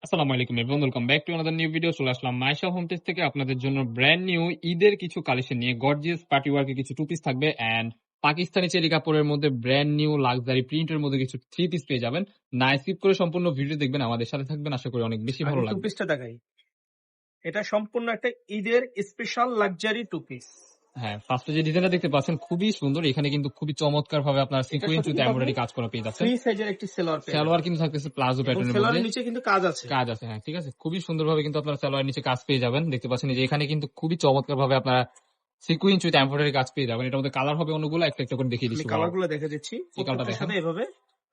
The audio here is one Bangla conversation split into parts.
আসসালামু আলাইকুম everyone, welcome back to another new video. চলে আসলাম মাইশা হোম পেজ থেকে আপনাদের জন্য ব্র্যান্ড নিউ ঈদের কিছু কালেকশন নিয়ে। গর্জিয়াস পার্টি ওয়ার্কের কিছু টু পিস থাকবে এন্ড পাকিস্তানি চেরি কাপড়ের মধ্যে ব্র্যান্ড নিউ লাক্সারি প্রিন্টের মধ্যে কিছু থ্রি পিস পেয়ে যাবেন। না স্কিপ করে সম্পূর্ণ ভিডিও দেখবেন, আমাদের সাথে থাকবেন, আশা করি অনেক বেশি ভালো টু লাগবে। পিসটা দেখাই, এটা সম্পূর্ণ একটা ঈদের স্পেশাল লাক্সারি টু পিস। হ্যাঁ, ফার্স্টে যে ডিজাইনটা দেখতে পাচ্ছেন খুবই সুন্দর। এখানে কিন্তু খুবই চমৎকার ভাবে আপনার সিকোয়েন্স উইথ এমব্রয়ডারি কাজ করা পেয়ে যাচ্ছে। ফ্রি সাইজের একটি সালোয়ার পেয়ে সালোয়ার কিন্তু থাকতেছে প্লাজো প্যাটার্নের মধ্যে, সালোয়ারের নিচে কিন্তু কাজ আছে। হ্যাঁ ঠিক আছে, খুবই সুন্দরভাবে কিন্তু আপনারা সালোয়ার নিচে কাজ পেয়ে যাবেন। দেখতে পাচ্ছেন যে এখানে কিন্তু খুবই চমৎকার ভাবে আপনারা সিকুয়েন্স উইথ এমব্রয়ডারি কাজ পেয়ে যাবেন। এটার মধ্যে কালার হবে অনেকগুলো, একটা একটা করে দেখিয়ে আমি দিচ্ছি। কালারগুলো দেখে দিচ্ছি, প্রত্যেকটার সাথে এভাবে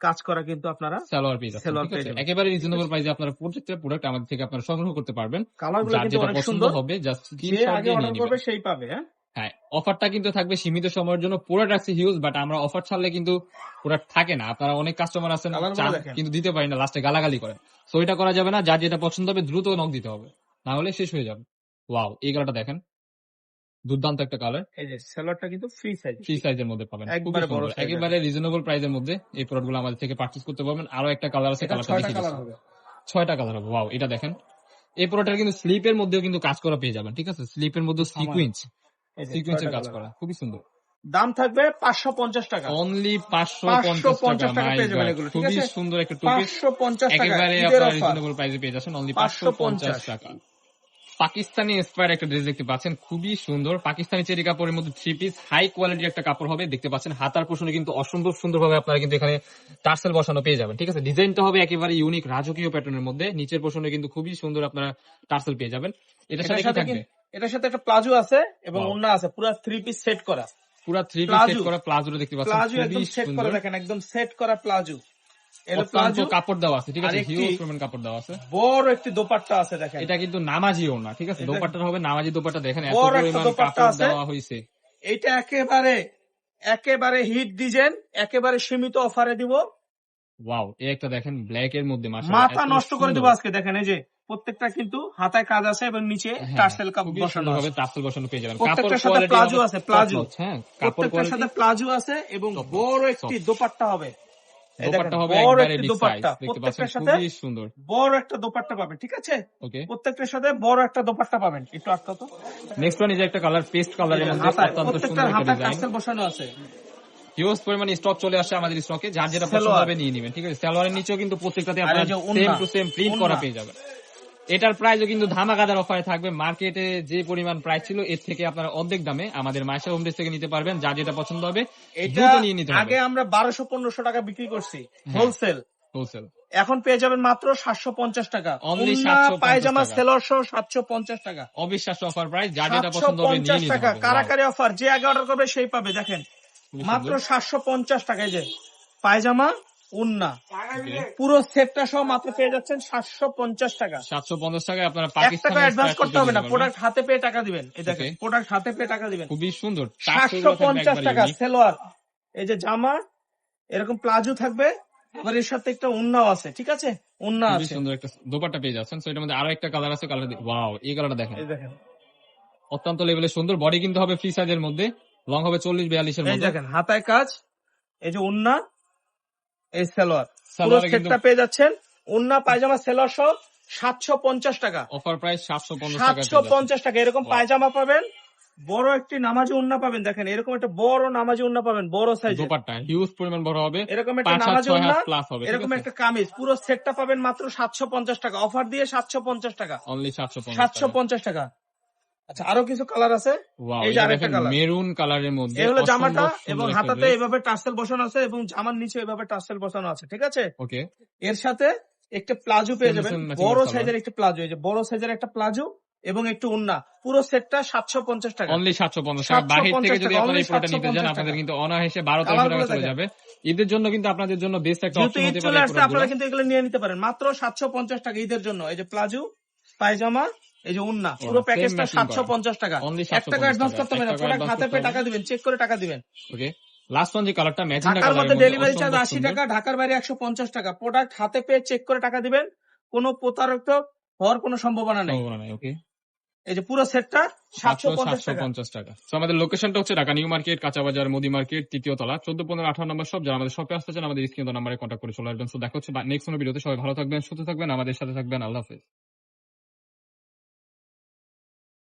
কাজ করা কিন্তু আপনারা সালোয়ার পেয়ে যাচ্ছেন, সালোয়ার ঠিক পেয়ে আছে? যাবেন। একেবারে রিজনেবল প্রাইসে আপনারা প্রত্যেকটা প্রোডাক্ট আমাদের থেকে আপনারা সংগ্রহ করতে পারবেন। কালারগুলো যার কিন্তু যেটা অনেক পছন্দ সুন্দর, হবে জাস্ট যে স্ক্রিনশট আগে দিয়ে নিয়ে অর্ডার নেবেন। করবে সেই পাবে। হ্যাঁ, অফারটা কিন্তু থাকবে সীমিত সময়ের জন্য। প্রোডাক্ট আছে হিউজ, বাট আমরা অফার ছাড়লে কিন্তু প্রোডাক্ট থাকে না। আপনারা অনেক কাস্টমার আছেন কালারগুলো চান দেখেন। কিন্তু দিতে পারি না, লাস্টে গালাগালি করেন। সো এটা করা যাবে না, যার যেটা পছন্দ হবে দ্রুত নক দিতে হবে, না হলে শেষ হয়ে যাবে। ওয়াও, এই কালারটা দেখেন, দুর্দান্ত একটা কালার। এই যে সালোয়ারটা কিন্তু ফ্রি সাইজ, ফ্রি সাইজের মধ্যে পাবেন, খুবই একবারে বড় সুন্দর, সাইজ, একেবারে রিজনেবল প্রাইসের মধ্যে এই প্রোডাক্টগুলো আমাদের থেকে পারচেজ করতে পারবেন। আরো একটা কালার আছে, কালারটা ছয়টা দেখিয়ে কালার দিচ্ছি। হবে। 6টা কালার হবে। ওয়াও, এটা দেখেন, এই প্রোডাক্টের কিন্তু স্লিপের মধ্যেও কিন্তু কাজ করা পেয়ে যাবেন, ঠিক আছে? স্লিপের মধ্যে সিকুয়েন্সের কাজ করা, খুবই সুন্দর। দাম থাকবে 550 টাকা, অনলি 550 টাকা। টাকা পেয়ে যাবেন এগুলো, ঠিক খুবই আছে? সুন্দর একটা টু পিস, 550 টাকা একেবারে ঈদের আপনারা অফার, রিজনেবল প্রাইসে পেয়ে যাচ্ছেন অনলি 550 টাকা। পাকিস্তানি ইন্সপায়ার একটা ড্রেস দেখতে পাচ্ছেন, খুবই সুন্দর। পাকিস্তানি চেরি কাপড়ের মধ্যে থ্রি পিস, হাই কোয়ালিটির একটা কাপড় হবে। দেখতে পাচ্ছেন হাতার পোষণে কিন্তু অসম্ভব সুন্দর ভাবে আপনারা কিন্তু এখানে টার্সেল বসানো পেয়ে যাবেন, ঠিক আছে? ডিজাইনটা হবে একেবারে ইউনিক রাজকীয় প্যাটার্নের মধ্যে। নিচের পোষণে কিন্তু খুবই সুন্দর আপনারা টার্সেল পেয়ে যাবেন। এটার সাথে কি থাকবে? এটার সাথে একটা প্লাজো আছে এবং Wow. ওড়না আছে, পুরো থ্রি পিস সেট করা। পুরো থ্রি পিস সেট করা প্লাজোটা দেখতে পাচ্ছেন, প্লাজো খুবই একদম সেট করা, সুন্দর। দেখেন একদম সেট করা প্লাজো। এলো অত্যন্ত প্লাজো, কাপড় দেওয়া আছে, ঠিক আছে? আরেকটি হিউজ পরিমাণ কাপড় দেওয়া আছে। বড় একটি দোপাট্টা আছে, দেখেন এটা কিন্তু নামাজিও না, ঠিক আছে? এটা দোপাট্টাটা হবে নামাজি দোপাট্টা। দেখেন এত বড় একটা পরিমাণ দোপাট্টা কাপড় আছে। দেওয়া হয়েছে। এইটা একেবারে একেবারে হিট ডিজাইন, একেবারে সীমিত অফারে দিব। ওয়াও, এই একটা দেখেন ব্ল্যাক এর মধ্যে, মাশাআল্লাহ মাথা এত নষ্ট করে সুন্দর। দিব আজকে। দেখেন এই যে প্রত্যেকটা কিন্তু হাতায় কাজ আছে এবং নিচে টার্সেল কাপ খুবই বসানো সুন্দরভাবে আছে। টার্সেল বসানো পেয়ে যাবেন। কাপড় প্রত্যেকটার সাথে কোয়ালিটি প্লাজো আছে, প্লাজো। হ্যাঁ, কাপড় প্রত্যেকটার কোয়ালিটি সাথে প্লাজো আছে এবং বড় একটি দোপাট্টা হবে। এই দেখেন, দোপাট্টা হবে বড় একবারে একটি বিগ সাইজ, দোপাট্টা, দেখতে পাচ্ছেন প্রত্যেকটার সাথে খুবই সুন্দর। বড় একটা দোপাট্টা পাবেন, ঠিক আছে? ওকে, প্রত্যেকটার সাথে বড় একটা দোপাট্টা পাবেন। একটু আটকা তো। নেক্সট ওয়ান ইজ একটা কালার, পেস্ট কালারের মধ্যে অত্যন্ত সুন্দর প্রত্যেকটার একটা হাতায় ডিজাইন। টার্সেল বসানো আছে। হিউজ পরিমাণ স্টক চলে আসছে আমাদের স্টকে, যার যেটা পছন্দ সালোয়ার। হবে নিয়ে নেবেন, ঠিক আছে? সালোয়ারের নিচেও কিন্তু প্রত্যেকটাতে আর আপনারা এই যে সেম ওড়না, টু সেম প্রিন্ট করা পেয়ে যাবেন। এটার প্রাইসও কিন্তু ধামাকাদার অফারে থাকবে। মার্কেটে যে পরিমাণ প্রাইস ছিল এর থেকে আপনারা অর্ধেক দামে আমাদের মাইশা হোম ডেস থেকে নিতে পারবেন। যার যেটা পছন্দ হবে এটা দ্রুত নিয়ে নিতে হবে। আগে আমরা 1200-1500 টাকা বিক্রি করছি হোলসেল, হোলসেল, এখন পেয়ে যাবেন মাত্র 750 টাকা। Only ওড়না, 750 পায়জামা, টাকা। সেলর সহ 750 টাকা। অবিশ্বাস্য অফার প্রাইস, যার যেটা পছন্দ হবে নিয়ে 750 নিতে টাকা হবে। কারাকারি অফার, যে আগে অর্ডার করবে সেই পাবে। দেখেন খুবই মাত্র সুন্দর। 750 টাকায় যে পায়জামা, ওড়না Okay, পুরো সেটটা সহ মাত্র পেয়ে যাচ্ছেন 750 টাকা। 750 টাকায় আপনারা 1 টাকা পাকিস্তানি অ্যাডভান্স করতে হবে না, প্রোডাক্ট হাতে পেয়ে টাকা দিবেন। এই দেখেন Okay. প্রোডাক্ট হাতে পেয়ে টাকা দিবেন। খুবই সুন্দর। 750 টাকা সেলোয়ার, এই যে জামা, এরকম প্লাজো থাকবে, আবার এর সাথে একটা ওড়নাও আছে, ঠিক আছে? ওড়না খুবই আছে, সুন্দর একটা দোপাট্টা পেয়ে যাচ্ছেন। সো এটার মধ্যে আরো একটা কালার আছে, কালার ওয়াও, এই কালারটা দেখেন, এই দেখেন। অত্যন্ত লেভেলের সুন্দর। বডি কিন্তু হবে ফ্রি সাইজের মধ্যে, লং হবে 40-42 এর এই মধ্যে। দেখেন হাতায় কাজ, এই যে ওড়না, এই সালোয়ার, পুরো সালোয়ারে কিন্তু সেটটা পেয়ে যাচ্ছেন। ওড়না, পায়জামা, সেলোয়ার সহ 750 টাকা। অফার প্রাইস 750 টাকা। 750 টাকা। এরকম Wow. পায়জামা পাবেন, বড় একটি নামাজি ওড়না পাবেন। দেখেন এরকম একটা বড় নামাজি ওড়না পাবেন, বড় সাইজের। দোপাট্টা হিউজ পরিমাণ বড় হবে, এরকম একটা 5 নামাজি 6 ওড়না, হাত প্লাস হবে, ঠিক এরকম আছে? একটা কামিজ, পুরো সেটটা পাবেন মাত্র 750 টাকা। অফার দিয়ে 750 টাকা, অনলি 750 টাকা। 750 টাকা। আচ্ছা, আরো কিছু কালার আছে। ওয়াও, এই যে এটা আরেকটা দেখেন কালার, মেরুন কালারের মধ্যে এই হলো অসম্ভব জামাটা সুন্দর এবং একটা হাতাতে ড্রেস। এভাবে টার্সেল বসানো আছে এবং জামার নিচে এভাবে টার্সেল বসানো আছে, ঠিক আছে? ওকে, এর সাথে একটা প্লাজো পেয়ে যাবেন, Same বড় matching সাইজের একটা প্লাজো, এই যে বড় সাইজের একটা প্লাজো এবং একটু ওড়না, পুরো সেটটা 750 টাকা। অনলি 750 টাকা। বাহির থেকে যদি আপনারা এই প্রোডাক্টটা নিতে যান, 750 আপনাদের টাকা। কিন্তু অনায়াসে 1200-1300 টাকা কালারগুলো চলে দেখেন। যাবে। ঈদের জন্য কিন্তু আপনাদের জন্য বেস্ট একটা যেহেতু অপশন ঈদ হতে চলে পারে এই আসছে, আপনারা প্রোডাক্টগুলো। কিন্তু এগুলো নিয়ে নিতে পারেন মাত্র 750 টাকা ঈদের জন্য। এই যে প্লাজো, পায়জামা, এই যে ওড়না, পুরো same প্যাকেজটা matching করা। 750 টাকা। Only 1 টাকা 750 অ্যাডভান্স টাকা। করতে হবে 1 না, টাকা প্রোডাক্ট advance হাতে করতে পেয়ে হবে। টাকা দিবেন, চেক করে টাকা দিবেন। ওকে, লাস্ট ওয়ান যে কালারটা ম্যাজেন্টা ঢাকার মধ্যে কালারের মধ্যে ডেলিভারি চার্জ অসম্ভব 80 সুন্দর। টাকা, ঢাকার বাইরে 150 টাকা। প্রোডাক্ট হাতে পেয়ে চেক করে টাকা দিবেন, কোনো প্রতারক হওয়ার কোনো সম্ভাবনা নেই। সম্ভাবনা নাই। ওকে, এই যে পুরো সেটটা 750 টাকা। 750 টাকা। তো আমাদের লোকেশনটা হচ্ছে ঢাকা নিউ মার্কেট, কাঁচা বাজার, মুদি মার্কেট, তৃতীয় তলা, 14, 15, 18 নম্বর সব। যারা আমাদের শপে আসতে চান আমাদের স্ক্রিনে নাম্বারে কন্ট্যাক্ট করে চলে আসবেন। সো দেখা হচ্ছে নেক্সট কোনো ভিডিওতে। সবাই ভালো থাকবেন, সুস্থ থাকবেন, আমাদের সাথে থাকবেন। আল্লাহ হাফেজ।